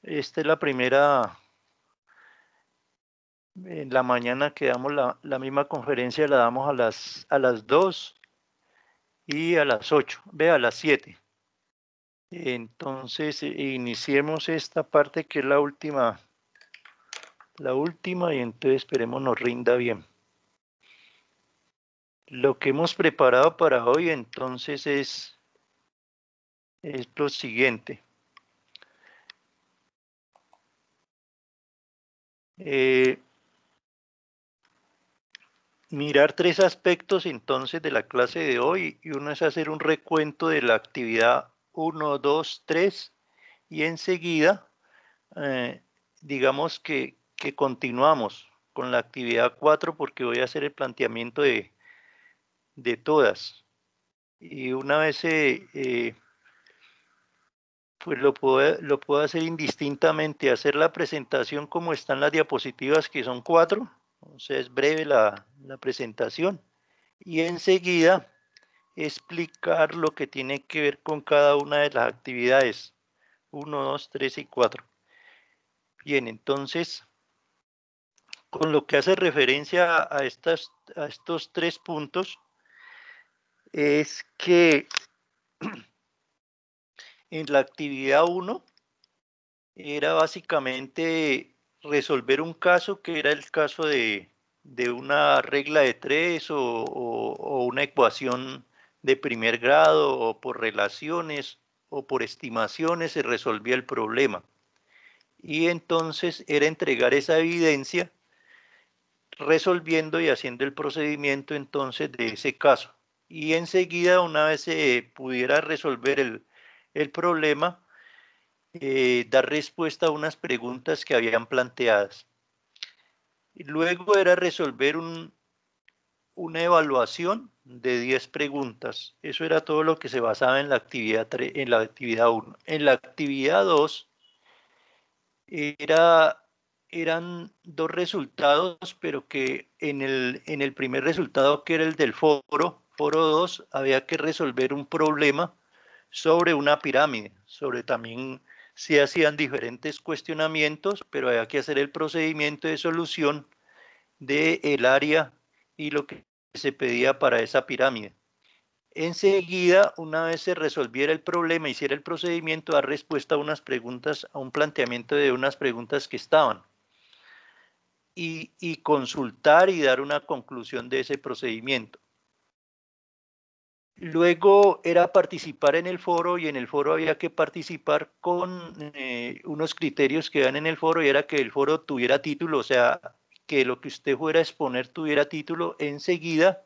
Esta es la primera, en la mañana que damos la misma conferencia, la damos a las 2 y a las 8, ve, a las 7. Entonces, iniciemos esta parte que es la última, y entonces esperemos nos rinda bien. Lo que hemos preparado para hoy entonces es lo siguiente. Mirar tres aspectos entonces de la clase de hoy, y uno es hacer un recuento de la actividad 1, 2, 3, y enseguida digamos que continuamos con la actividad 4 porque voy a hacer el planteamiento de todas. Y una vez pues lo puedo hacer indistintamente, hacer la presentación como están las diapositivas, que son 4, o sea, es breve la presentación, y enseguida explicar lo que tiene que ver con cada una de las actividades, 1, 2, 3 y 4. Bien, entonces, con lo que hace referencia a estos 3 puntos, es que en la actividad 1 era básicamente resolver un caso que era el caso de una regla de 3 o una ecuación de primer grado, o por relaciones o por estimaciones se resolvía el problema. Y entonces era entregar esa evidencia resolviendo y haciendo el procedimiento entonces de ese caso. Y enseguida, una vez se pudiera resolver el problema, dar respuesta a unas preguntas que habían planteadas. Y luego era resolver una evaluación de 10 preguntas. Eso era todo lo que se basaba en la actividad 3, en la actividad 1. En la actividad 2 eran dos resultados, pero que en el primer resultado, que era el del foro 2, había que resolver un problema sobre una pirámide, sobre también se hacían diferentes cuestionamientos, pero había que hacer el procedimiento de solución del área y lo que se pedía para esa pirámide. Enseguida, una vez se resolviera el problema, hiciera el procedimiento, dar respuesta a unas preguntas, a un planteamiento de unas preguntas que estaban, y consultar y dar una conclusión de ese procedimiento. Luego era participar en el foro, y en el foro había que participar con unos criterios que dan en el foro, y era que el foro tuviera título, o sea, que lo que usted fuera a exponer tuviera título. Enseguida,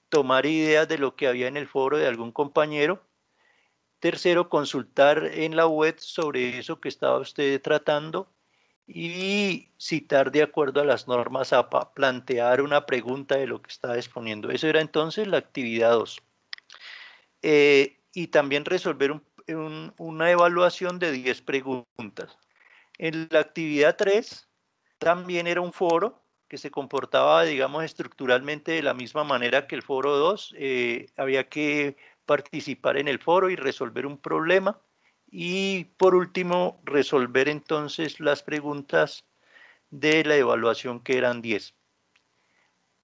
tomar ideas de lo que había en el foro de algún compañero. Tercero, consultar en la web sobre eso que estaba usted tratando, y citar de acuerdo a las normas APA, plantear una pregunta de lo que estaba exponiendo. Eso era entonces la actividad 2. Y también resolver una evaluación de 10 preguntas. En la actividad 3 también era un foro que se comportaba, digamos, estructuralmente de la misma manera que el foro 2. Había que participar en el foro y resolver un problema. Y por último, resolver entonces las preguntas de la evaluación, que eran 10.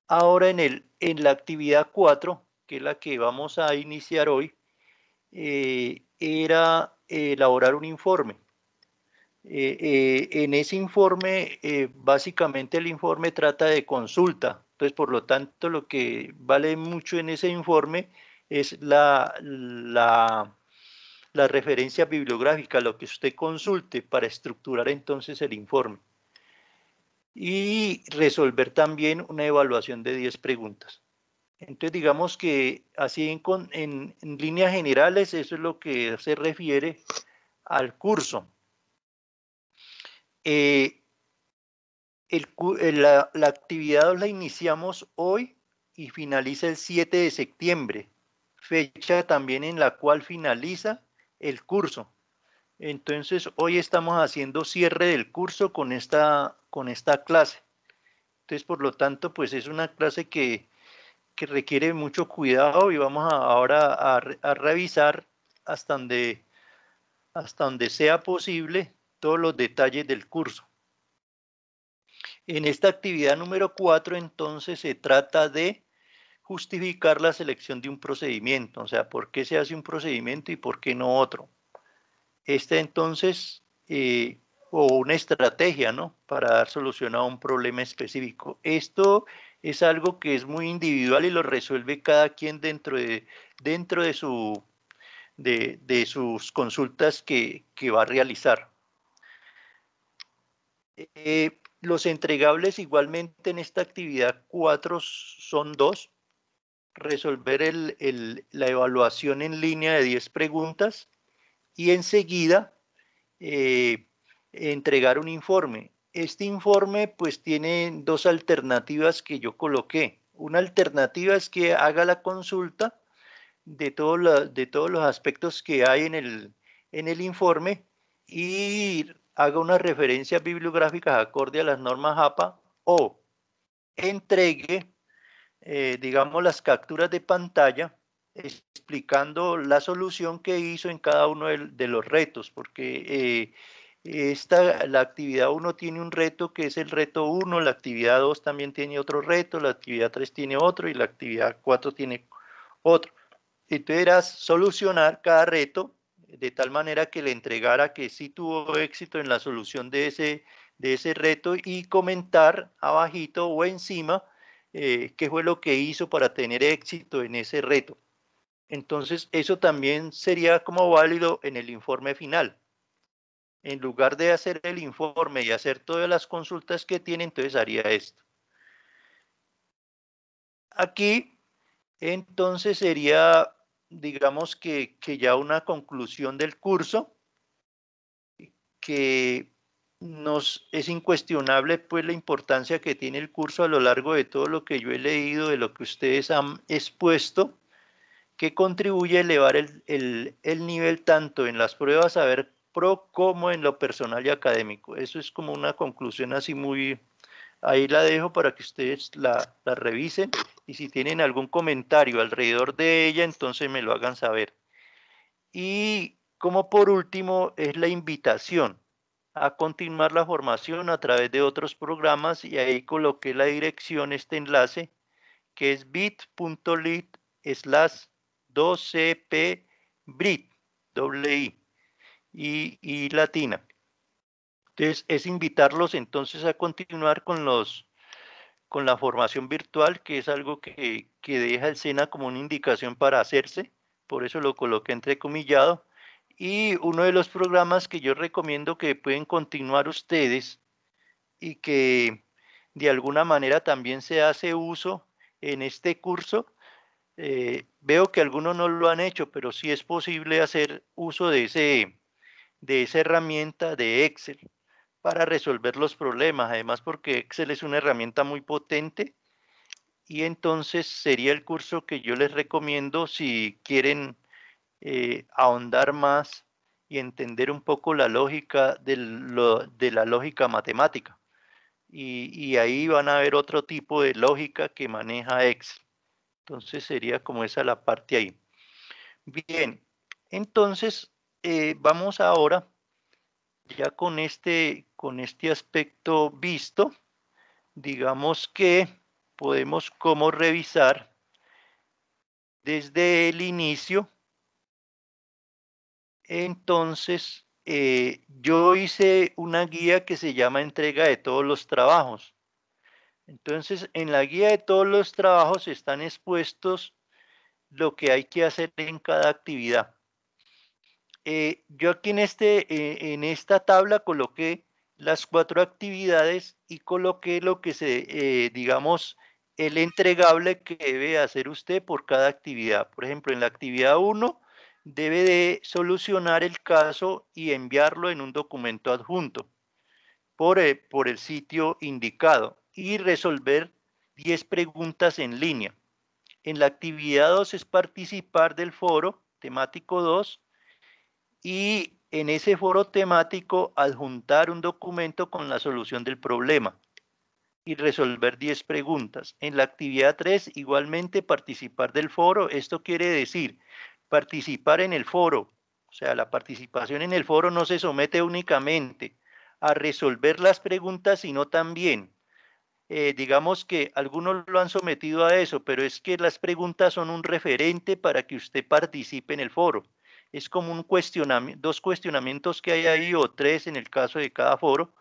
Ahora en la actividad 4, que es la que vamos a iniciar hoy, era elaborar un informe. En ese informe, básicamente el informe trata de consulta. Entonces, por lo tanto, lo que vale mucho en ese informe es la referencia bibliográfica, lo que usted consulte para estructurar entonces el informe. Y resolver también una evaluación de 10 preguntas. Entonces, digamos que así en líneas generales, eso es lo que se refiere al curso. La actividad la iniciamos hoy y finaliza el 7 de septiembre, fecha también en la cual finaliza el curso. Entonces, hoy estamos haciendo cierre del curso con esta clase. Entonces, por lo tanto, pues es una clase que requiere mucho cuidado, y vamos ahora a revisar hasta donde sea posible todos los detalles del curso. En esta actividad número 4, entonces, se trata de justificar la selección de un procedimiento, o sea, por qué se hace un procedimiento y por qué no otro. Entonces, o una estrategia, ¿no? Para dar solución a un problema específico. Esto es algo que es muy individual y lo resuelve cada quien dentro de sus consultas que va a realizar. Los entregables igualmente en esta actividad 4 son 2. Resolver la evaluación en línea de 10 preguntas y enseguida entregar un informe. Este informe pues tiene dos alternativas que yo coloqué. Una alternativa es que haga la consulta de todos los aspectos que hay en el informe y haga unas referencias bibliográficas acorde a las normas APA o entregue, digamos, las capturas de pantalla explicando la solución que hizo en cada uno de los retos, porque la actividad 1 tiene un reto que es el reto 1, la actividad 2 también tiene otro reto, la actividad 3 tiene otro y la actividad 4 tiene otro. Entonces era solucionar cada reto de tal manera que le entregara que sí tuvo éxito en la solución de ese reto y comentar abajito o encima qué fue lo que hizo para tener éxito en ese reto. Entonces eso también sería como válido en el informe final. En lugar de hacer el informe y hacer todas las consultas que tiene, entonces haría esto. Aquí entonces sería, digamos que ya una conclusión del curso, que es incuestionable pues la importancia que tiene el curso a lo largo de todo lo que yo he leído, de lo que ustedes han expuesto, que contribuye a elevar el nivel tanto en las pruebas Saber Pro como en lo personal y académico. Eso es como una conclusión así muy... Ahí la dejo para que ustedes la revisen y si tienen algún comentario alrededor de ella, entonces me lo hagan saber. Y como por último es la invitación a continuar la formación a través de otros programas y ahí coloqué la dirección, este enlace, que es bit.ly/2cp-brit, doble I y latina. Entonces, es invitarlos entonces a continuar con la formación virtual, que es algo que deja el SENA como una indicación para hacerse, por eso lo coloqué entrecomillado, y uno de los programas que yo recomiendo que pueden continuar ustedes y que de alguna manera también se hace uso en este curso, veo que algunos no lo han hecho, pero sí es posible hacer uso de esa herramienta de Excel para resolver los problemas, además porque Excel es una herramienta muy potente y entonces sería el curso que yo les recomiendo si quieren ahondar más y entender un poco la lógica de la lógica matemática. Y ahí van a ver otro tipo de lógica que maneja Excel. Entonces sería como esa la parte ahí. Bien, entonces vamos ahora ya con este aspecto visto, digamos que podemos como revisar desde el inicio. Entonces, yo hice una guía que se llama entrega de todos los trabajos. Entonces, en la guía de todos los trabajos están expuestos lo que hay que hacer en cada actividad. Yo aquí en esta tabla coloqué las 4 actividades y coloqué lo que digamos, el entregable que debe hacer usted por cada actividad. Por ejemplo, en la actividad 1 debe de solucionar el caso y enviarlo en un documento adjunto por el sitio indicado y resolver 10 preguntas en línea. En la actividad 2 es participar del foro temático 2 y en ese foro temático adjuntar un documento con la solución del problema y resolver 10 preguntas. En la actividad 3, igualmente participar del foro. Esto quiere decir participar en el foro. O sea, la participación en el foro no se somete únicamente a resolver las preguntas, sino también, digamos que algunos lo han sometido a eso, pero es que las preguntas son un referente para que usted participe en el foro. Es como un cuestionamiento, dos cuestionamientos que hay ahí, o tres en el caso de cada foro,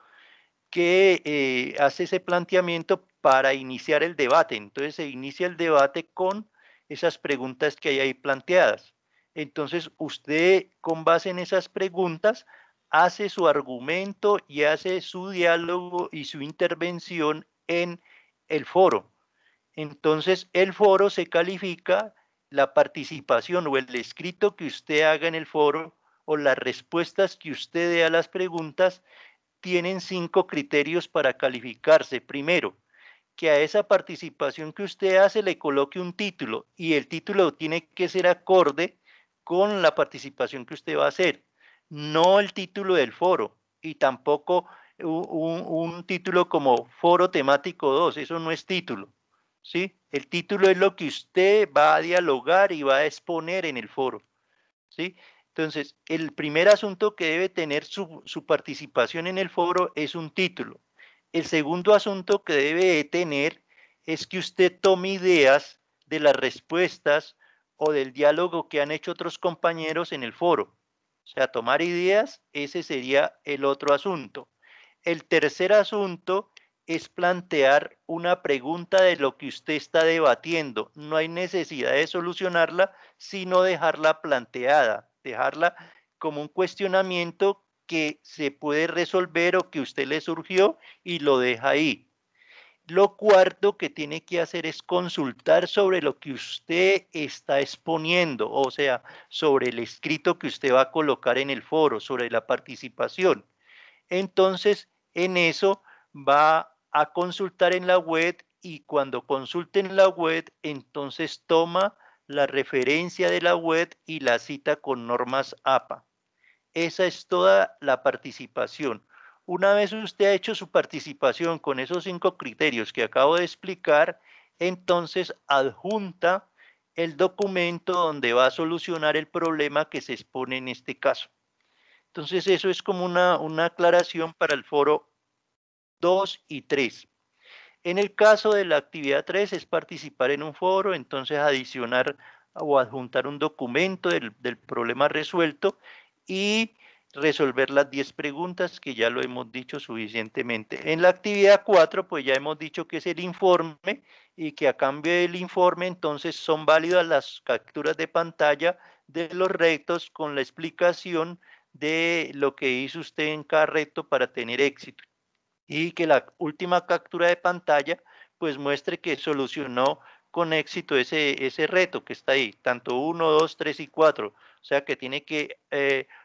que hace ese planteamiento para iniciar el debate. Entonces se inicia el debate con esas preguntas que hay ahí planteadas. Entonces usted, con base en esas preguntas, hace su argumento y hace su diálogo y su intervención en el foro. Entonces el foro se califica, la participación o el escrito que usted haga en el foro o las respuestas que usted dé a las preguntas tienen 5 criterios para calificarse. Primero, que a esa participación que usted hace le coloque un título, y el título tiene que ser acorde con la participación que usted va a hacer, no el título del foro, y tampoco un título como Foro Temático 2, eso no es título, ¿sí? El título es lo que usted va a dialogar y va a exponer en el foro, ¿sí? Entonces, el primer asunto que debe tener su participación en el foro es un título. El segundo asunto que debe tener es que usted tome ideas de las respuestas o del diálogo que han hecho otros compañeros en el foro. O sea, tomar ideas, ese sería el otro asunto. El tercer asunto es plantear una pregunta de lo que usted está debatiendo. No hay necesidad de solucionarla, sino dejarla planteada, dejarla como un cuestionamiento que se puede resolver o que a usted le surgió y lo deja ahí. Lo cuarto que tiene que hacer es consultar sobre lo que usted está exponiendo, o sea, sobre el escrito que usted va a colocar en el foro, sobre la participación. Entonces, en eso va a consultar en la web, y cuando consulte en la web, entonces toma la referencia de la web y la cita con normas APA. Esa es toda la participación. Una vez usted ha hecho su participación con esos 5 criterios que acabo de explicar, entonces adjunta el documento donde va a solucionar el problema que se expone en este caso. Entonces eso es como una aclaración para el foro 2 y 3. En el caso de la actividad 3 es participar en un foro, entonces adicionar o adjuntar un documento del problema resuelto y resolver las 10 preguntas, que ya lo hemos dicho suficientemente. En la actividad 4, pues ya hemos dicho que es el informe, y que a cambio del informe entonces son válidas las capturas de pantalla de los retos con la explicación de lo que hizo usted en cada reto para tener éxito, y que la última captura de pantalla pues muestre que solucionó con éxito ese reto que está ahí, tanto 1, 2, 3 y 4. O sea que tiene que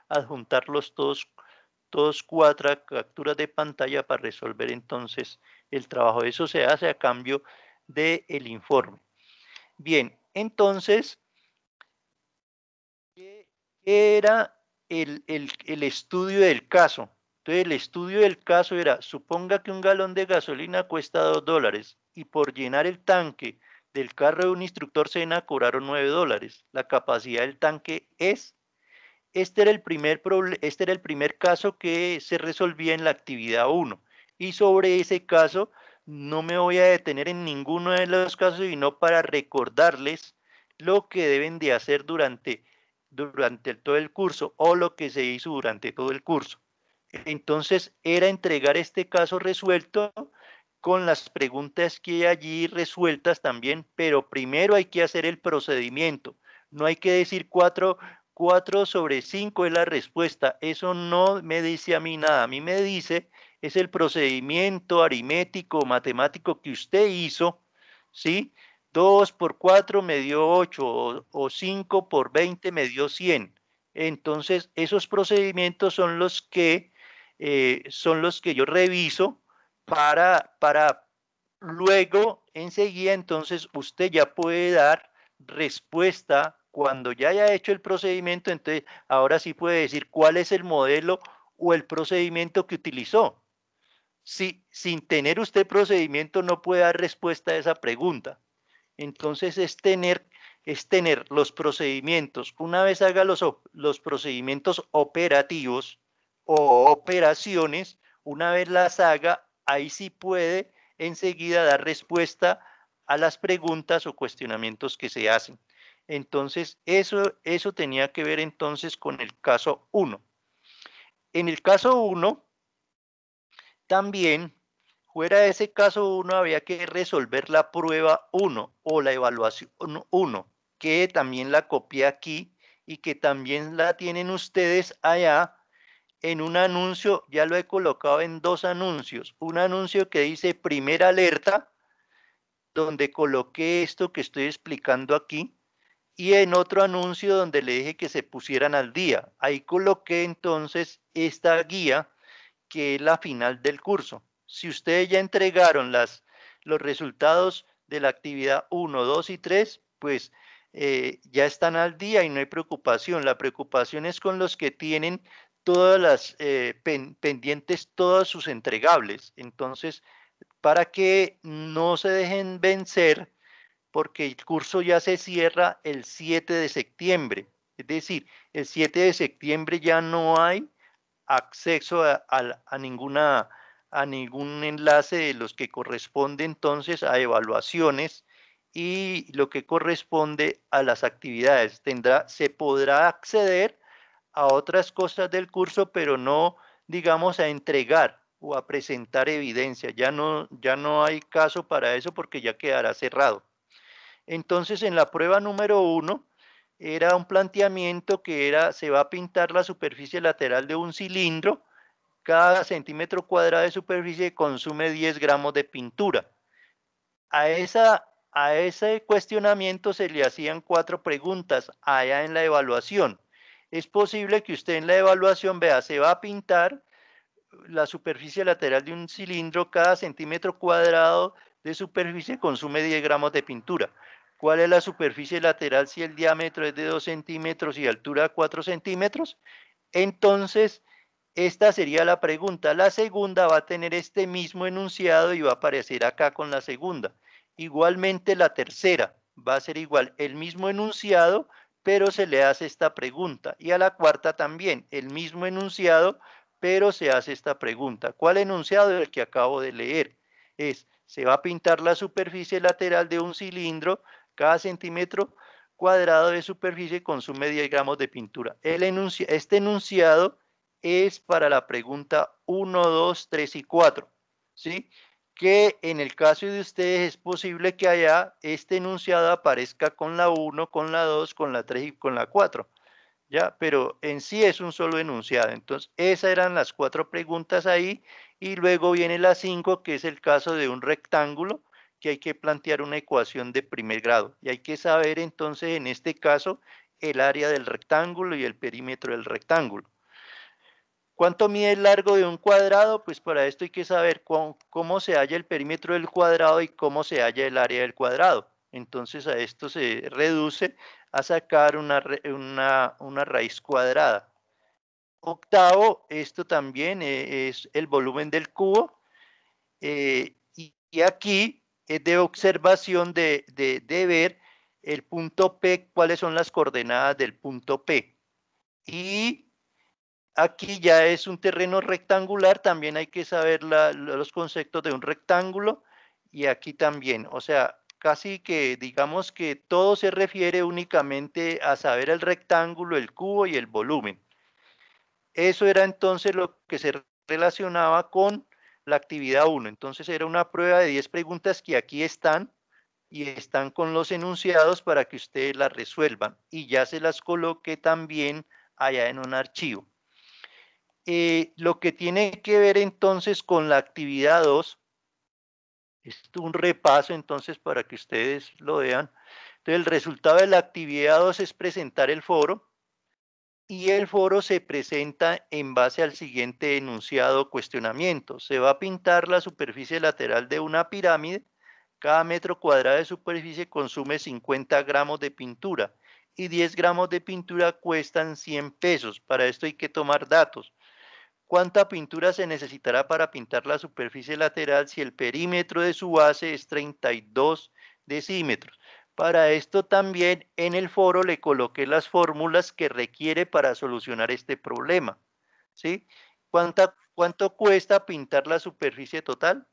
adjuntarlos todos 4 capturas de pantalla para resolver entonces el trabajo. Eso se hace a cambio del informe. Bien, entonces, ¿qué era el estudio del caso? Entonces, el estudio del caso era: suponga que un galón de gasolina cuesta $2 y por llenar el tanque del carro de un instructor Sena cobraron $9. La capacidad del tanque es... Este era el primer caso que se resolvía en la actividad 1. Y sobre ese caso no me voy a detener en ninguno de los casos, sino para recordarles lo que deben de hacer durante todo el curso, o lo que se hizo durante todo el curso. Entonces era entregar este caso resuelto con las preguntas que hay allí resueltas también, pero primero hay que hacer el procedimiento. No hay que decir 4 sobre 5 es la respuesta. Eso no me dice a mí nada. A mí me dice es el procedimiento aritmético, matemático que usted hizo, ¿sí? 2 por 4 me dio 8, o 5 por 20 me dio 100. Entonces, esos procedimientos son los que yo reviso para luego, enseguida, entonces usted ya puede dar respuesta cuando ya haya hecho el procedimiento. Entonces ahora sí puede decir cuál es el modelo o el procedimiento que utilizó. Si sin tener usted procedimiento no puede dar respuesta a esa pregunta. Entonces es tener los procedimientos. Una vez haga los procedimientos operativos o operaciones, Una vez las haga, ahí sí puede enseguida dar respuesta a las preguntas o cuestionamientos que se hacen. Entonces, eso tenía que ver entonces con el caso 1. En el caso 1, también, fuera de ese caso 1, había que resolver la prueba 1 o la evaluación 1, que también la copié aquí y que también la tienen ustedes allá en un anuncio. Ya lo he colocado en 2 anuncios. Un anuncio que dice primera alerta, donde coloqué esto que estoy explicando aquí, y en otro anuncio donde le dije que se pusieran al día. Ahí coloqué entonces esta guía, que es la final del curso. Si ustedes ya entregaron los resultados de la actividad 1, 2 y 3, pues ya están al día y no hay preocupación. La preocupación es con los que tienen todas las pendientes, todos sus entregables. Entonces, para que no se dejen vencer, porque el curso ya se cierra el 7 de septiembre. Es decir, el 7 de septiembre ya no hay acceso a ningún enlace de los que corresponde entonces a evaluaciones y lo que corresponde a las actividades. Se podrá acceder a otras cosas del curso, pero no, digamos, a entregar o a presentar evidencia. Ya no hay caso para eso porque ya quedará cerrado. Entonces, en la prueba número 1, era un planteamiento que era, se va a pintar la superficie lateral de un cilindro. Cada centímetro cuadrado de superficie consume 10 gramos de pintura. A ese cuestionamiento se le hacían 4 preguntas allá en la evaluación. Es posible que usted en la evaluación vea, se va a pintar la superficie lateral de un cilindro, cada centímetro cuadrado de superficie consume 10 gramos de pintura. ¿Cuál es la superficie lateral si el diámetro es de 2 centímetros y altura 4 centímetros? Entonces, esta sería la pregunta. La segunda va a tener este mismo enunciado y va a aparecer acá con la segunda. Igualmente la tercera va a ser igual, el mismo enunciado, pero se le hace esta pregunta. Y a la cuarta también, el mismo enunciado, pero se hace esta pregunta. ¿Cuál enunciado? El que acabo de leer. Se va a pintar la superficie lateral de un cilindro, cada centímetro cuadrado de superficie consume 10 gramos de pintura. Este enunciado es para la pregunta 1, 2, 3 y 4, ¿sí? Que en el caso de ustedes es posible que allá este enunciado aparezca con la 1, con la 2, con la 3 y con la 4. ¿Ya? Pero en sí es un solo enunciado. Entonces, esas eran las 4 preguntas ahí, y luego viene la 5, que es el caso de un rectángulo, que hay que plantear una ecuación de primer grado. Y hay que saber entonces, en este caso, el área del rectángulo y el perímetro del rectángulo. ¿Cuánto mide el largo de un cuadrado? Pues para esto hay que saber cómo se halla el perímetro del cuadrado y cómo se halla el área del cuadrado. Entonces a esto se reduce a sacar una raíz cuadrada. Octavo, esto también es el volumen del cubo. Y aquí es de observación de ver el punto P, cuáles son las coordenadas del punto P. Y aquí ya es un terreno rectangular, también hay que saber los conceptos de un rectángulo, y aquí también, o sea, casi que digamos que todo se refiere únicamente a saber el rectángulo, el cubo y el volumen. Eso era entonces lo que se relacionaba con la actividad 1. Entonces era una prueba de 10 preguntas que aquí están y están con los enunciados para que ustedes las resuelvan, y ya se las coloqué también allá en un archivo. Lo que tiene que ver entonces con la actividad 2, es un repaso entonces para que ustedes lo vean. Entonces el resultado de la actividad 2 es presentar el foro, y el foro se presenta en base al siguiente enunciado o cuestionamiento. Se va a pintar la superficie lateral de una pirámide. Cada metro cuadrado de superficie consume 50 gramos de pintura y 10 gramos de pintura cuestan 100 pesos. Para esto hay que tomar datos. ¿Cuánta pintura se necesitará para pintar la superficie lateral si el perímetro de su base es 32 decímetros? Para esto también en el foro le coloqué las fórmulas que requiere para solucionar este problema, ¿sí? ¿Cuánto cuesta pintar la superficie total?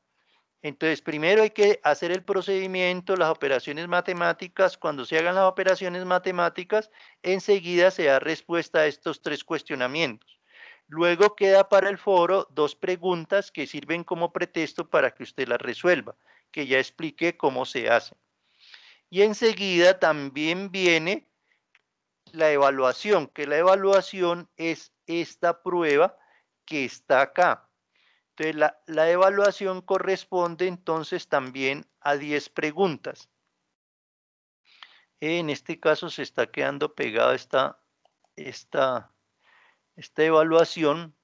Entonces, primero hay que hacer el procedimiento, las operaciones matemáticas. Cuando se hagan las operaciones matemáticas, enseguida se da respuesta a estos tres cuestionamientos. Luego queda para el foro dos preguntas que sirven como pretexto para que usted las resuelva, que ya expliqué cómo se hace. Y enseguida también viene la evaluación, que la evaluación es esta prueba que está acá. Entonces, la evaluación corresponde entonces también a 10 preguntas. En este caso se está quedando pegada esta evaluación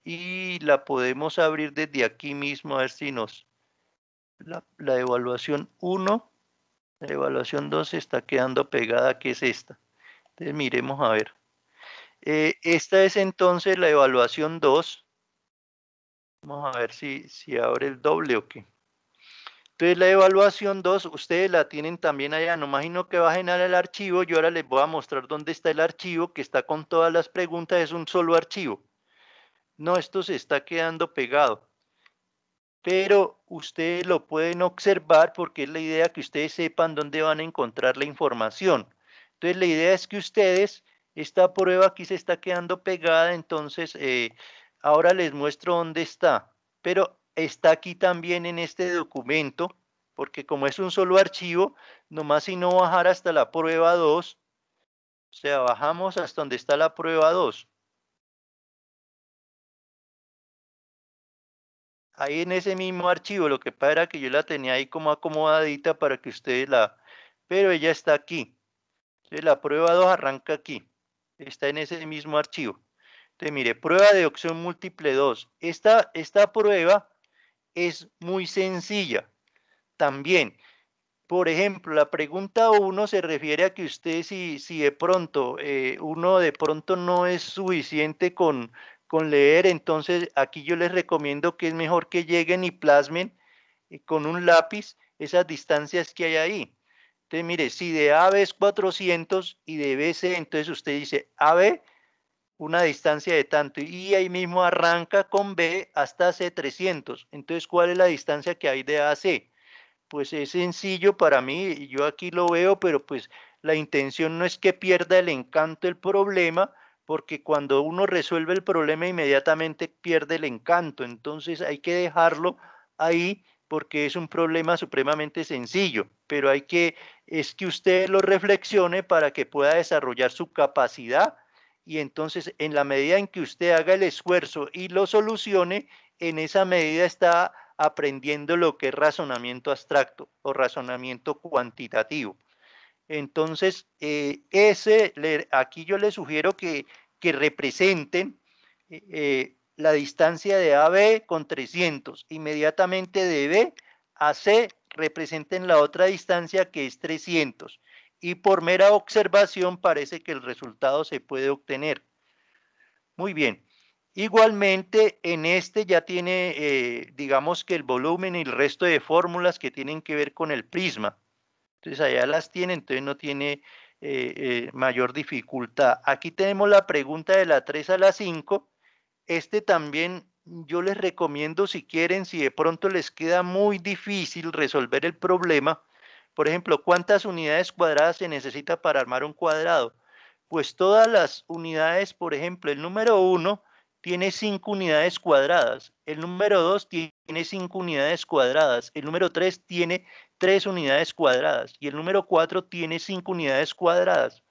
y la podemos abrir desde aquí mismo a ver si la evaluación 1, la evaluación 2 se está quedando pegada, que es esta. Entonces miremos a ver. Esta es entonces la evaluación 2. Vamos a ver si abre el doble o qué. Entonces la evaluación 2, ustedes la tienen también allá, no imagino que bajen al archivo, yo ahora les voy a mostrar dónde está el archivo, que está con todas las preguntas, es un solo archivo. No, esto se está quedando pegado, pero ustedes lo pueden observar porque es la idea que ustedes sepan dónde van a encontrar la información. Entonces la idea es que ustedes, esta prueba aquí se está quedando pegada, entonces ahora les muestro dónde está, pero está aquí también en este documento, porque como es un solo archivo, nomás si no bajar hasta la prueba 2, o sea, bajamos hasta donde está la prueba 2. Ahí en ese mismo archivo, lo que pasa era que yo la tenía ahí como acomodadita para que ustedes pero ella está aquí. Entonces la prueba 2 arranca aquí. Está en ese mismo archivo. Entonces mire, prueba de opción múltiple 2. Esta prueba es muy sencilla. También, por ejemplo, la pregunta 1 se refiere a que usted si de pronto, uno de pronto no es suficiente con leer, entonces aquí yo les recomiendo que es mejor que lleguen y plasmen con un lápiz esas distancias que hay ahí. Entonces, mire, si de AB es 400 y de BC, entonces usted dice AB, una distancia de tanto, y ahí mismo arranca con B hasta C 300. Entonces, ¿cuál es la distancia que hay de A a C? Pues es sencillo para mí, yo aquí lo veo, pero pues la intención no es que pierda el encanto el problema, porque cuando uno resuelve el problema inmediatamente pierde el encanto, entonces hay que dejarlo ahí porque es un problema supremamente sencillo, pero es que usted lo reflexione para que pueda desarrollar su capacidad y entonces en la medida en que usted haga el esfuerzo y lo solucione, en esa medida está aprendiendo lo que es razonamiento abstracto o razonamiento cuantitativo. Entonces, aquí yo les sugiero que representen la distancia de AB con 300. Inmediatamente de B a C representen la otra distancia que es 300. Y por mera observación parece que el resultado se puede obtener. Muy bien. Igualmente, en este ya tiene, digamos que el volumen y el resto de fórmulas que tienen que ver con el prisma. Entonces, allá las tiene, entonces no tiene mayor dificultad. Aquí tenemos la pregunta de la 3 a la 5. Este también yo les recomiendo si quieren, si de pronto les queda muy difícil resolver el problema. Por ejemplo, ¿cuántas unidades cuadradas se necesita para armar un cuadrado? Pues todas las unidades, por ejemplo, el número 1 tiene 5 unidades cuadradas, el número 2 tiene 5 unidades cuadradas, el número 3 tiene 3 unidades cuadradas y el número 4 tiene 5 unidades cuadradas.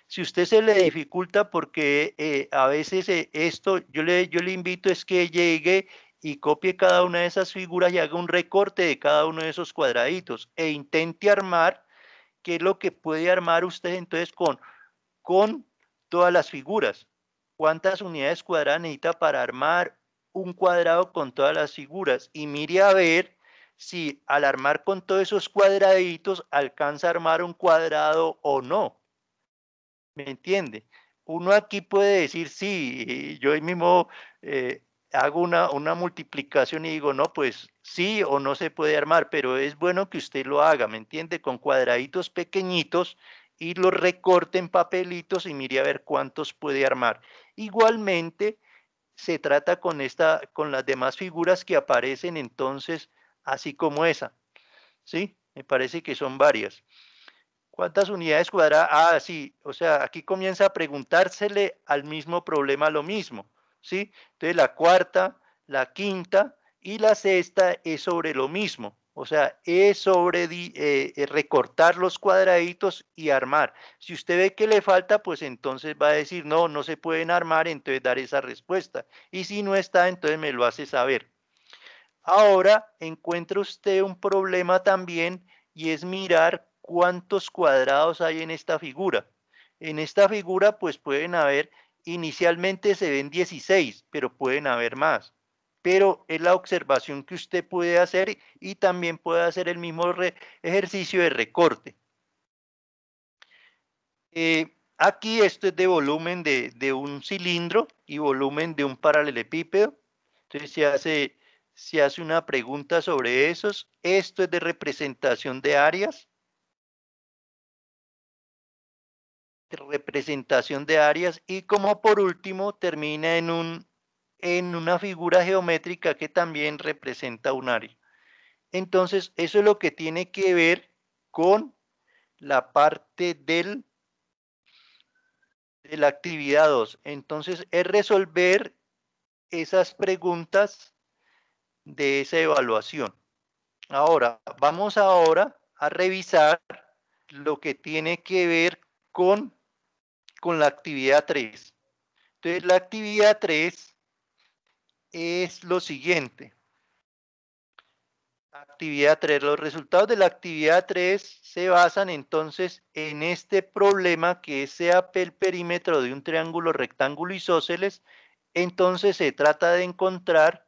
Si usted se le dificulta porque a veces esto, yo le invito es que llegue y copie cada una de esas figuras y haga un recorte de cada uno de esos cuadraditos e intente armar qué es lo que puede armar usted entonces con todas las figuras. ¿Cuántas unidades cuadradas necesita para armar un cuadrado con todas las figuras? Y mire a ver si al armar con todos esos cuadraditos alcanza a armar un cuadrado o no. ¿Me entiende? Uno aquí puede decir, sí, yo ahí mismo hago una multiplicación y digo, no, pues sí o no se puede armar, pero es bueno que usted lo haga, ¿me entiende? Con cuadraditos pequeñitos y los recorte en papelitos y mire a ver cuántos puede armar. Igualmente, se trata con las demás figuras que aparecen entonces, así como esa, ¿sí? Me parece que son varias. ¿Cuántas unidades cuadradas? Ah, sí, o sea, aquí comienza a preguntársele al mismo problema lo mismo, ¿sí? Entonces la cuarta, la quinta y la sexta es sobre lo mismo, o sea, es sobre recortar los cuadraditos y armar. Si usted ve que le falta, pues entonces va a decir, no, no se pueden armar, entonces dar esa respuesta. Y si no está, entonces me lo hace saber. Ahora encuentra usted un problema también y es mirar cuántos cuadrados hay en esta figura. En esta figura pues pueden haber, inicialmente se ven 16, pero pueden haber más. Pero es la observación que usted puede hacer y también puede hacer el mismo ejercicio de recorte. Aquí esto es de volumen de un cilindro y volumen de un paralelepípedo. Entonces se hace una pregunta sobre esos. Esto es de representación de áreas. Y como por último termina en una figura geométrica que también representa un área. Entonces eso es lo que tiene que ver con la parte de la actividad 2. Entonces es resolver esas preguntas de esa evaluación. Ahora, vamos ahora a revisar lo que tiene que ver con la actividad 3. Entonces, la actividad 3 es lo siguiente. Actividad 3. Los resultados de la actividad 3 se basan entonces en este problema que sea el perímetro de un triángulo, rectángulo isósceles. Entonces se trata de encontrar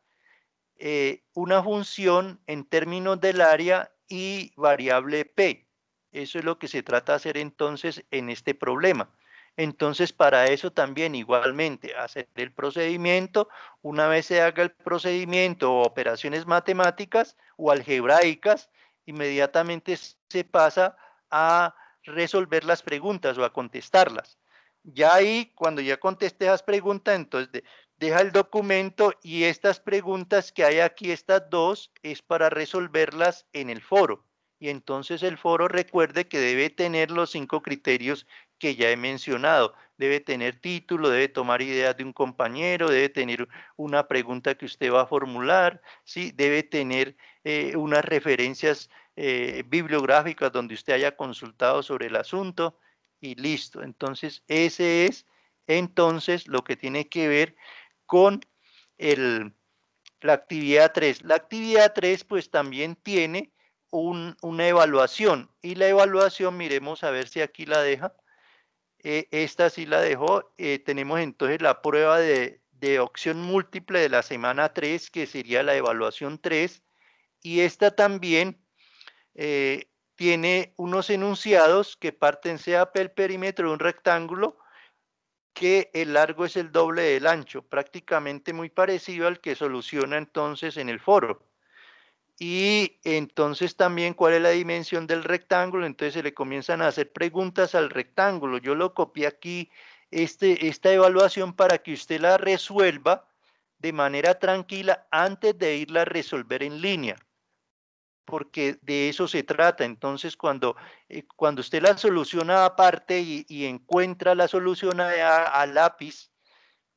una función en términos del área y variable P. Eso es lo que se trata de hacer entonces en este problema. Entonces, para eso también igualmente hacer el procedimiento. Una vez se haga el procedimiento o operaciones matemáticas o algebraicas, inmediatamente se pasa a resolver las preguntas o a contestarlas. Ya ahí, cuando ya conteste esas preguntas, entonces deja el documento y estas preguntas que hay aquí, estas dos, es para resolverlas en el foro. Y entonces el foro recuerde que debe tener los 5 criterios que ya he mencionado. Debe tener título, debe tomar ideas de un compañero, debe tener una pregunta que usted va a formular, ¿sí? Debe tener unas referencias bibliográficas donde usted haya consultado sobre el asunto y listo. Entonces, ese es entonces lo que tiene que ver con la actividad 3. La actividad 3 pues también tiene una evaluación y la evaluación, miremos a ver si aquí la deja. Esta sí la dejó. Tenemos entonces la prueba de opción múltiple de la semana 3, que sería la evaluación 3, y esta también tiene unos enunciados que parten sea el perímetro de un rectángulo que el largo es el doble del ancho, prácticamente muy parecido al que soluciona entonces en el foro. Y entonces también cuál es la dimensión del rectángulo, entonces se le comienzan a hacer preguntas al rectángulo. Yo lo copié aquí, esta evaluación para que usted la resuelva de manera tranquila antes de irla a resolver en línea, porque de eso se trata. Entonces, cuando usted la soluciona aparte y encuentra la solución a lápiz,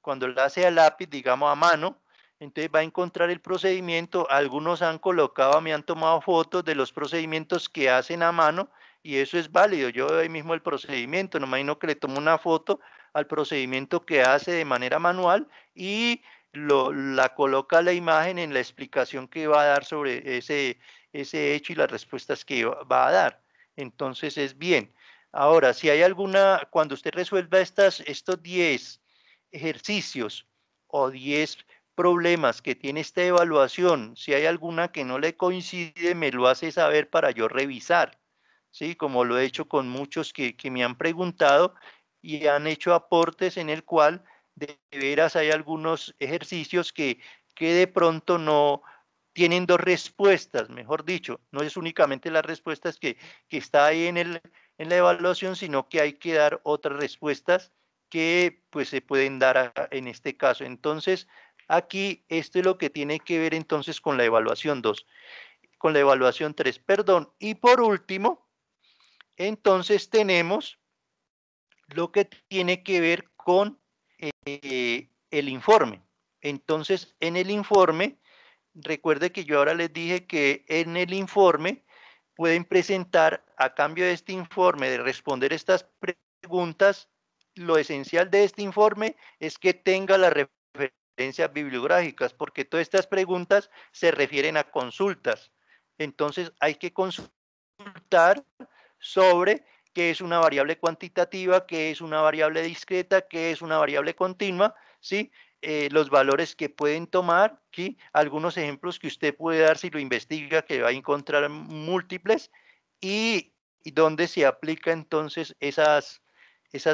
cuando la hace a lápiz, digamos a mano, entonces va a encontrar el procedimiento. Algunos han colocado, me han tomado fotos de los procedimientos que hacen a mano y eso es válido. Yo doy mismo el procedimiento, no me imagino que le tomo una foto al procedimiento que hace de manera manual y la coloca la imagen en la explicación que va a dar sobre ese hecho y las respuestas que va a dar. Entonces es bien. Ahora, si hay alguna, cuando usted resuelva estos 10 ejercicios o 10 problemas que tiene esta evaluación, si hay alguna que no le coincide, me lo hace saber para yo revisar, ¿sí? Como lo he hecho con muchos que me han preguntado y han hecho aportes en el cual de veras hay algunos ejercicios que de pronto no tienen dos respuestas, mejor dicho, no es únicamente las respuestas que está ahí en la evaluación, sino que hay que dar otras respuestas que pues se pueden dar en este caso. Entonces, aquí esto es lo que tiene que ver entonces con la evaluación 2, con la evaluación 3, perdón. Y por último, entonces tenemos lo que tiene que ver con el informe. Entonces, en el informe, recuerde que yo ahora les dije que en el informe pueden presentar, a cambio de este informe, de responder estas preguntas, lo esencial de este informe es que tenga las referencias bibliográficas, porque todas estas preguntas se refieren a consultas. Entonces, hay que consultar sobre qué es una variable cuantitativa, qué es una variable discreta, qué es una variable continua, ¿sí? Los valores que pueden tomar, ¿sí? Algunos ejemplos que usted puede dar si lo investiga, que va a encontrar múltiples, y dónde se aplica entonces esas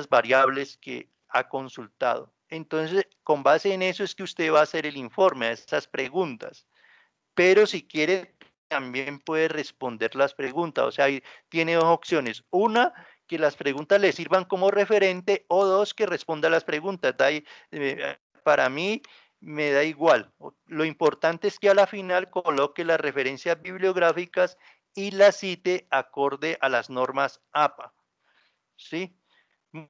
variables que ha consultado. Entonces, con base en eso es que usted va a hacer el informe a esas preguntas. Pero si quiere, también puede responder las preguntas. O sea, tiene dos opciones. Una, que las preguntas le sirvan como referente, o dos, que responda a las preguntas. Para mí me da igual. Lo importante es que a la final coloque las referencias bibliográficas y las cite acorde a las normas APA. ¿Sí?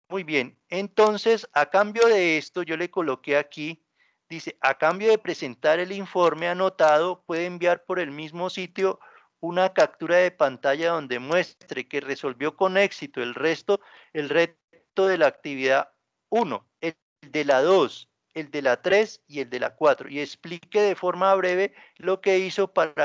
Muy bien. Entonces, a cambio de esto, yo le coloqué aquí, dice, a cambio de presentar el informe anotado, puede enviar por el mismo sitio una captura de pantalla donde muestre que resolvió con éxito el reto de la actividad 1, el de la 2, el de la 3 y el de la 4, y explique de forma breve lo que hizo para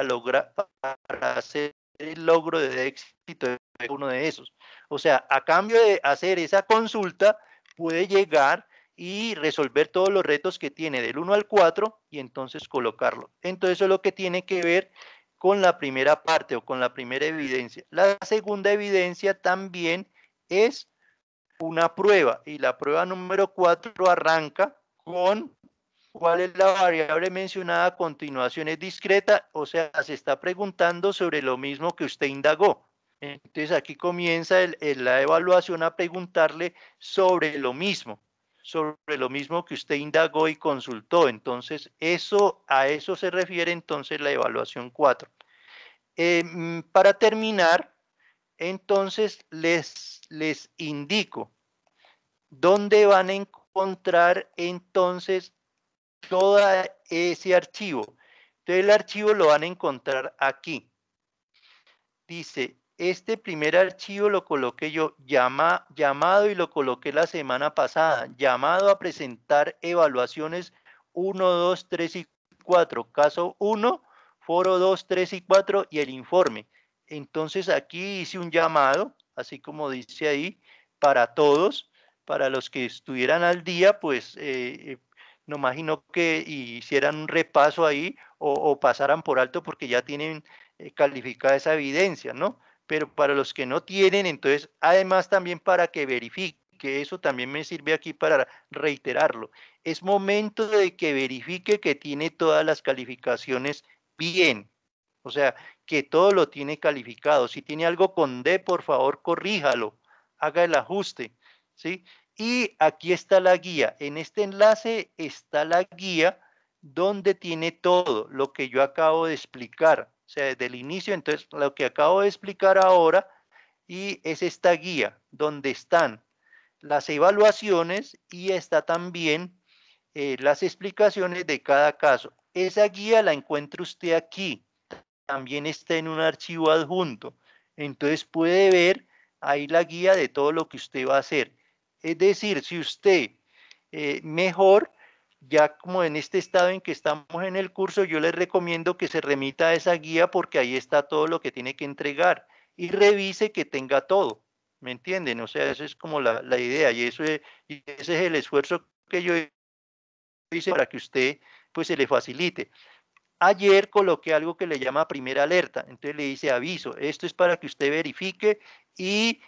hacer el logro de éxito de uno de esos. O sea, a cambio de hacer esa consulta, puede llegar y resolver todos los retos que tiene del 1 al 4 y entonces colocarlo. Entonces, eso es lo que tiene que ver con la primera parte o con la primera evidencia. La segunda evidencia también es una prueba, y la prueba número 4 arranca con cuál es la variable mencionada a continuación. Es discreta, o sea, se está preguntando sobre lo mismo que usted indagó. Entonces aquí comienza la evaluación a preguntarle sobre lo mismo que usted indagó y consultó. Entonces a eso se refiere entonces la evaluación 4. Para terminar, entonces les indico dónde van a encontrar entonces todo ese archivo. Entonces el archivo lo van a encontrar aquí. Dice, este primer archivo lo coloqué yo llamado y lo coloqué la semana pasada, llamado a presentar evaluaciones 1, 2, 3 y 4. Caso 1, foro 2, 3 y 4 y el informe. Entonces aquí hice un llamado, así como dice ahí, para todos, para los que estuvieran al día, pues no imagino que hicieran un repaso ahí o pasaran por alto porque ya tienen calificada esa evidencia, ¿no? Pero para los que no tienen, entonces, además también para que verifique, que eso también me sirve aquí para reiterarlo, es momento de que verifique que tiene todas las calificaciones bien, o sea, que todo lo tiene calificado. Si tiene algo con D, por favor, corríjalo, haga el ajuste, ¿sí? Y aquí está la guía. En este enlace está la guía donde tiene todo lo que yo acabo de explicar. O sea, desde el inicio, entonces, lo que acabo de explicar ahora, y es esta guía donde están las evaluaciones y está también las explicaciones de cada caso. Esa guía la encuentra usted aquí, también está en un archivo adjunto. Entonces puede ver ahí la guía de todo lo que usted va a hacer. Es decir, si usted mejor, ya como en este estado en que estamos en el curso, yo les recomiendo que se remita a esa guía porque ahí está todo lo que tiene que entregar y revise que tenga todo. ¿Me entienden? O sea, esa es como la idea y ese es el esfuerzo que yo hice para que usted pues se le facilite. Ayer coloqué algo que le llama primera alerta, entonces le dice aviso, esto es para que usted verifique y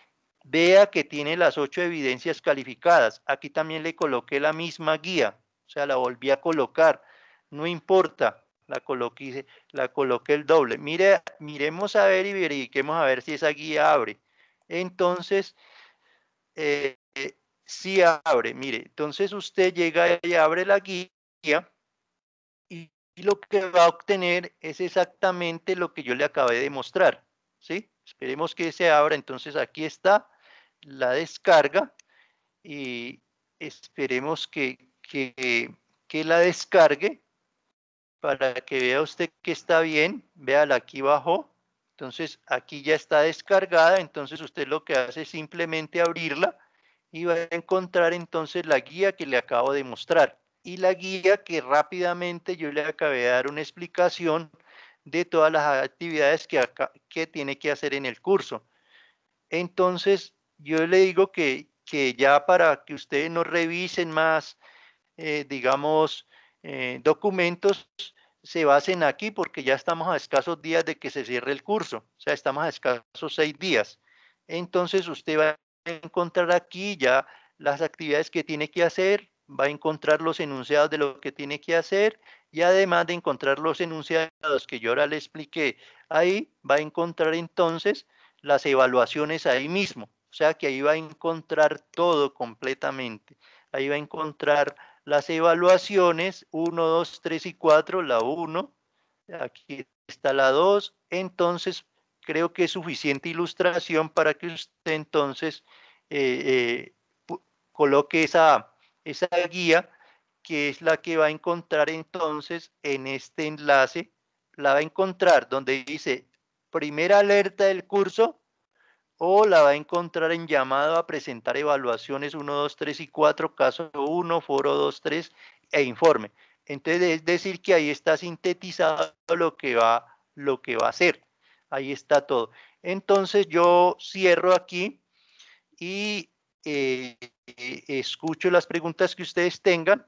vea que tiene las 8 evidencias calificadas. Aquí también le coloqué la misma guía, o sea, la volví a colocar, no importa, la coloqué el doble. Miremos a ver y verifiquemos a ver si esa guía abre. Entonces, sí abre. Mire, entonces usted llega y abre la guía y lo que va a obtener es exactamente lo que yo le acabé de mostrar, ¿sí? Esperemos que se abra. Entonces aquí está la descarga y esperemos que la descargue para que vea usted que está bien. Véala, aquí abajo. Entonces aquí ya está descargada. Entonces usted lo que hace es simplemente abrirla y va a encontrar entonces la guía que le acabo de mostrar. Y la guía que rápidamente yo le acabé de dar una explicación de todas las actividades que tiene que hacer en el curso. Entonces yo le digo que ya para que ustedes no revisen más, digamos, documentos, se basen aquí porque ya estamos a escasos días de que se cierre el curso, o sea, estamos a escasos 6 días. Entonces usted va a encontrar aquí ya las actividades que tiene que hacer, va a encontrar los enunciados de lo que tiene que hacer y además de encontrar los enunciados que yo ahora le expliqué ahí, va a encontrar entonces las evaluaciones ahí mismo, o sea que ahí va a encontrar todo completamente. Ahí va a encontrar las evaluaciones 1, 2, 3 y 4, la 1, aquí está la 2, entonces creo que es suficiente ilustración para que usted entonces coloque esa guía, que es la que va a encontrar entonces en este enlace, la va a encontrar donde dice primera alerta del curso, o la va a encontrar en llamado a presentar evaluaciones 1, 2, 3 y 4, caso 1, foro 2, 3 e informe. Entonces, es decir que ahí está sintetizado lo que va a hacer. Ahí está todo. Entonces, yo cierro aquí y escucho las preguntas que ustedes tengan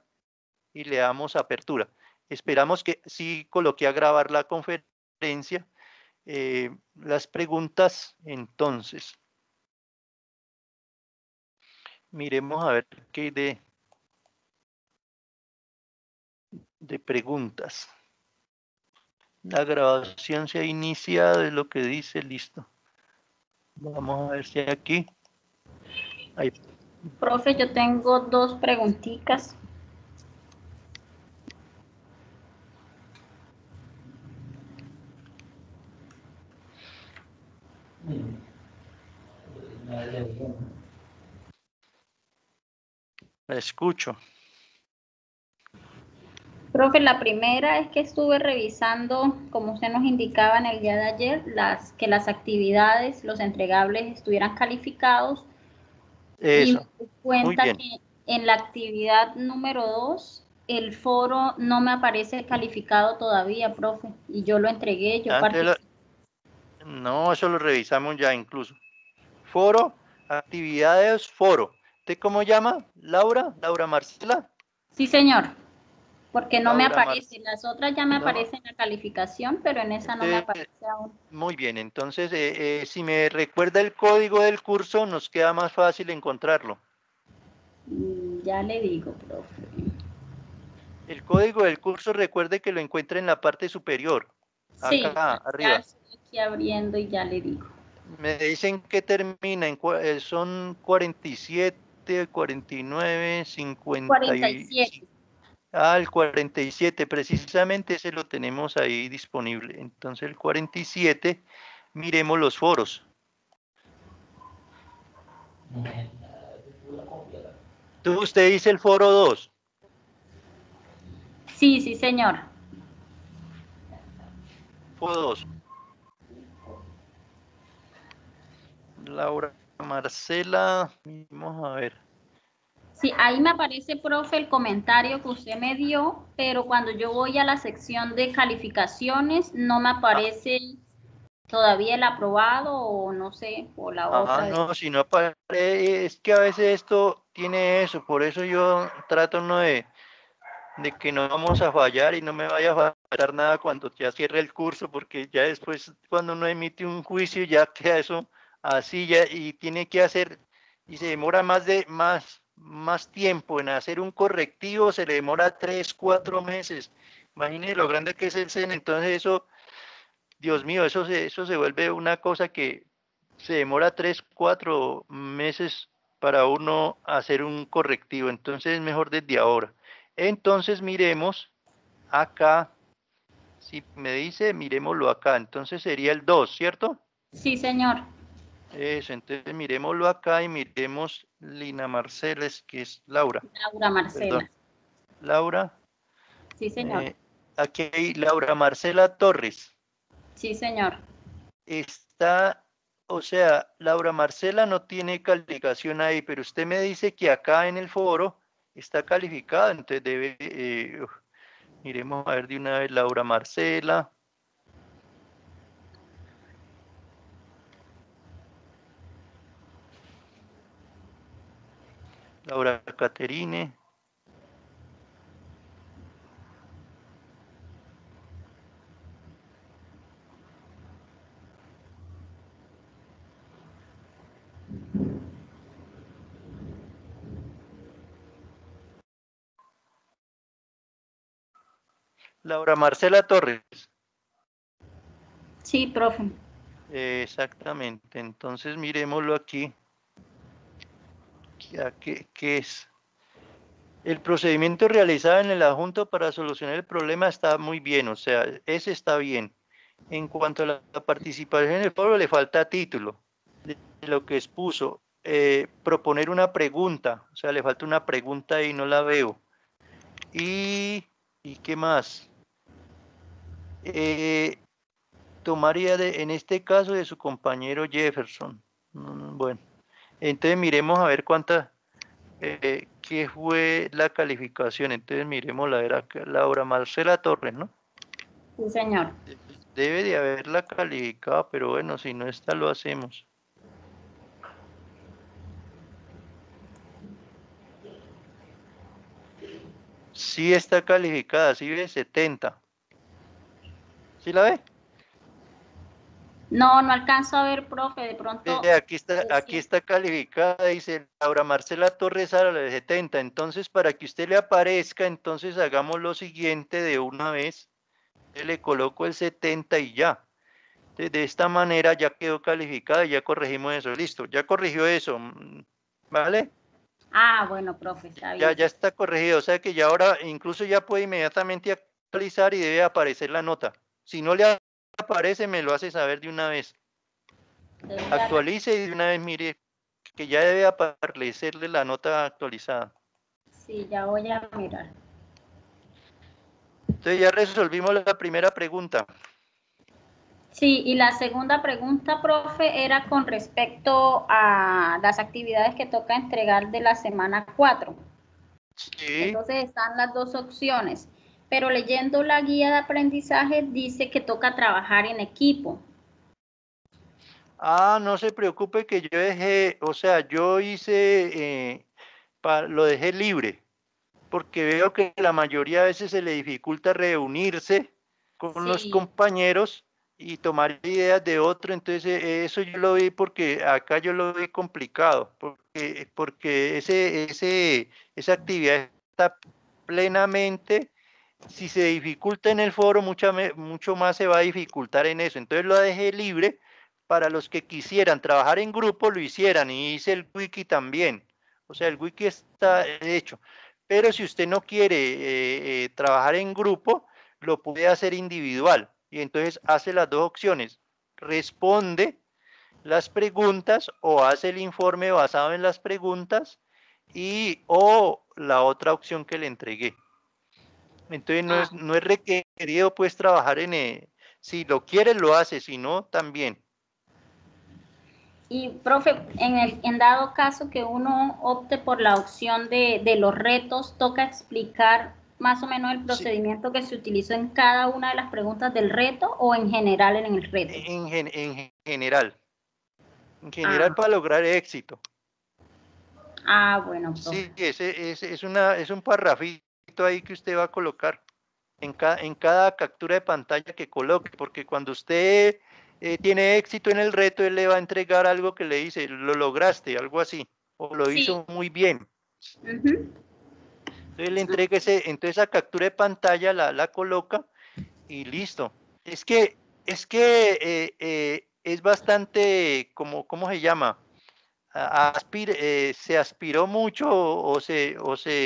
y le damos apertura. Esperamos que sí coloqué a grabar la conferencia. Las preguntas, entonces. Miremos a ver qué hay de preguntas. La grabación se ha iniciado, es lo que dice, listo. Vamos a ver si aquí. Hay. Profe, yo tengo dos preguntitas. La escucho. Profe, la primera es que estuve revisando, como usted nos indicaba en el día de ayer, que las actividades, los entregables estuvieran calificados y me Eso. doy Muy cuenta bien. que en la actividad número 2 el foro no me aparece calificado todavía, profe, y yo lo entregué, yo Antes participé. no, eso lo revisamos ya incluso. Foro, actividades, foro. ¿Usted cómo llama? Laura, Laura Marcela. Sí, señor, porque no me Laura aparece, Marcela. las otras ya me No, aparecen la calificación, pero en esa no me entonces, aparece aún. muy bien. Entonces, si me recuerda el código del curso, nos queda más fácil encontrarlo. Ya le digo, profe. El código del curso, recuerde que lo encuentra en la parte superior, Sí, acá ya arriba. estoy aquí abriendo y ya le digo. Me dicen que termina son 47, 49, 50 y 47. el 47, precisamente ese lo tenemos ahí disponible. Entonces el 47, miremos los foros. Usted dice el foro 2. Sí, sí, señor. Foro 2. Laura Marcela, vamos a ver. Sí, ahí me aparece, profe, el comentario que usted me dio, pero cuando yo voy a la sección de calificaciones no me aparece todavía el aprobado o no sé, o la otra. No, si no aparece, es que a veces esto tiene eso, por eso yo trato no de que no vamos a fallar y no me vaya a fallar nada cuando ya cierre el curso, porque ya después cuando uno emite un juicio ya queda eso así ya y tiene que hacer y se demora más tiempo en hacer un correctivo, se le demora 3, 4 meses. Imagínese lo grande que es el SEN, entonces eso, Dios mío, eso se vuelve una cosa que se demora 3, 4 meses para uno hacer un correctivo, entonces es mejor desde ahora. Entonces miremos acá, si me dice, miremoslo acá, entonces sería el 2, ¿cierto? Sí, señor. Eso, entonces miremoslo acá y miremos Lina Marcela, que es Laura, Laura Marcela. perdón, Laura, Sí, señor. aquí hay Laura Marcela Torres, Sí, señor. está, o sea, Laura Marcela no tiene calificación ahí, pero usted me dice que acá en el foro está calificada, entonces debe, miremos a ver de una vez Laura Marcela. Laura Caterine. Laura Marcela Torres. Sí, profe. Exactamente. Entonces miremoslo aquí. ¿Qué es? El procedimiento realizado en el adjunto para solucionar el problema está muy bien, o sea, ese está bien. En cuanto a la participación en el foro, le falta título de lo que expuso. Proponer una pregunta, o sea, le falta una pregunta y no la veo. ¿Y qué más? Tomaría en este caso de su compañero Jefferson. Bueno, entonces miremos a ver qué fue la calificación. Entonces miremos Laura Marcela Torres, ¿no? Sí, señor. Debe de haberla calificado, pero bueno, si no está, lo hacemos. Sí está calificada, sí ve 70. ¿Sí la ve? No, no alcanzo a ver, profe. De pronto. Aquí está calificada, dice Laura Marcela Torres a la de 70. Entonces, para que usted le aparezca, entonces hagamos lo siguiente de una vez. Le coloco el 70 y ya. De esta manera ya quedó calificada y ya corregimos eso. Listo, ya corrigió eso. ¿Vale? Ah, bueno, profe, está bien. Ya está corregido. O sea que ya ahora incluso ya puede inmediatamente actualizar y debe aparecer la nota. Si no le aparece, me lo hace saber de una vez. Actualice y de una vez mire que ya debe aparecerle la nota actualizada. Sí, ya voy a mirar. Entonces ya resolvimos la primera pregunta. Sí, y la segunda pregunta, profe, era con respecto a las actividades que toca entregar de la semana 4. Sí. Entonces están las dos opciones, pero leyendo la guía de aprendizaje dice que toca trabajar en equipo. Ah, no se preocupe que yo dejé, o sea, yo hice, lo dejé libre, porque veo que la mayoría de veces se le dificulta reunirse con los Sí, compañeros y tomar ideas de otro, entonces eso yo lo vi porque acá yo lo vi complicado, porque esa actividad está plenamente, si se dificulta en el foro, mucho más se va a dificultar en eso, entonces lo dejé libre para los que quisieran trabajar en grupo, lo hicieran, y hice el wiki también, o sea, el wiki está hecho. Pero si usted no quiere trabajar en grupo, lo puede hacer individual. Y entonces hace las dos opciones. Responde las preguntas o hace el informe basado en las preguntas o la otra opción que le entregué. Entonces no es requerido pues trabajar si lo quiere lo hace, si no también. y profe, en dado caso que uno opte por la opción de los retos, toca explicar más o menos el Sí, procedimiento que se utilizó en cada una de las preguntas del reto o en general en el reto. en general. En general Ah, para lograr éxito. bueno, profe. Sí, es un parrafito ahí que usted va a colocar en cada captura de pantalla que coloque, porque cuando usted tiene éxito en el reto, él le va a entregar algo que le dice, lo lograste, algo así, o lo Sí. hizo muy bien. Uh-huh. Entonces le entrega entonces esa captura de pantalla la coloca y listo. Es que es bastante, ¿cómo se llama? se aspiró mucho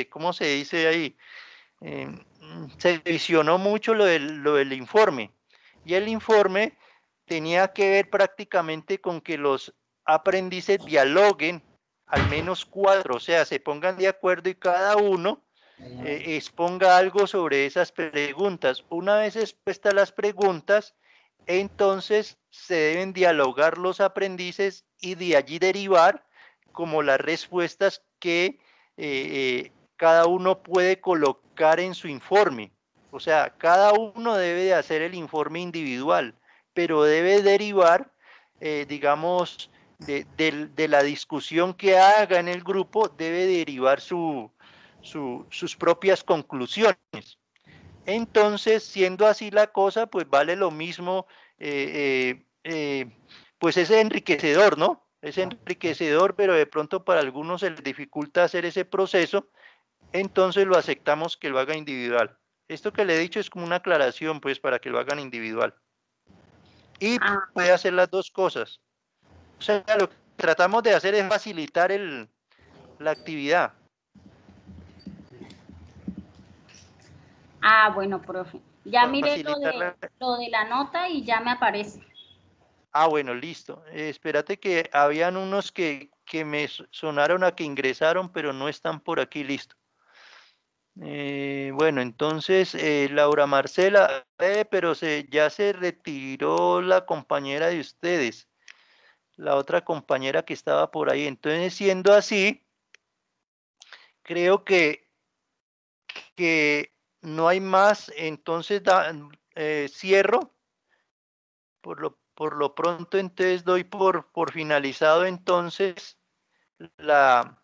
¿cómo se dice ahí? Se visionó mucho lo del informe, y el informe tenía que ver prácticamente con que los aprendices dialoguen al menos 4, o sea, se pongan de acuerdo y cada uno exponga algo sobre esas preguntas. Una vez expuestas las preguntas, entonces se deben dialogar los aprendices y de allí derivar como las respuestas que cada uno puede colocar en su informe. O sea, cada uno debe de hacer el informe individual, pero debe derivar, digamos, de la discusión que haga en el grupo, debe derivar sus propias conclusiones. Entonces, siendo así la cosa, pues vale lo mismo, pues es enriquecedor, ¿no? Es enriquecedor, pero de pronto para algunos se les dificulta hacer ese proceso, entonces lo aceptamos que lo haga individual. Esto que le he dicho es como una aclaración, pues, para que lo hagan individual. Y puede hacer las dos cosas. O sea, lo que tratamos de hacer es facilitar la actividad. Bueno, profe. Ya miré Facilitarla. lo de la nota y ya me aparece. Bueno, listo. Espérate que habían unos que me sonaron a que ingresaron, pero no están por aquí, listo. Bueno, entonces, Laura Marcela, pero ya se retiró la compañera de ustedes, la otra compañera que estaba por ahí. Entonces, siendo así, creo que no hay más, entonces cierro. Por lo pronto, entonces doy por finalizado entonces la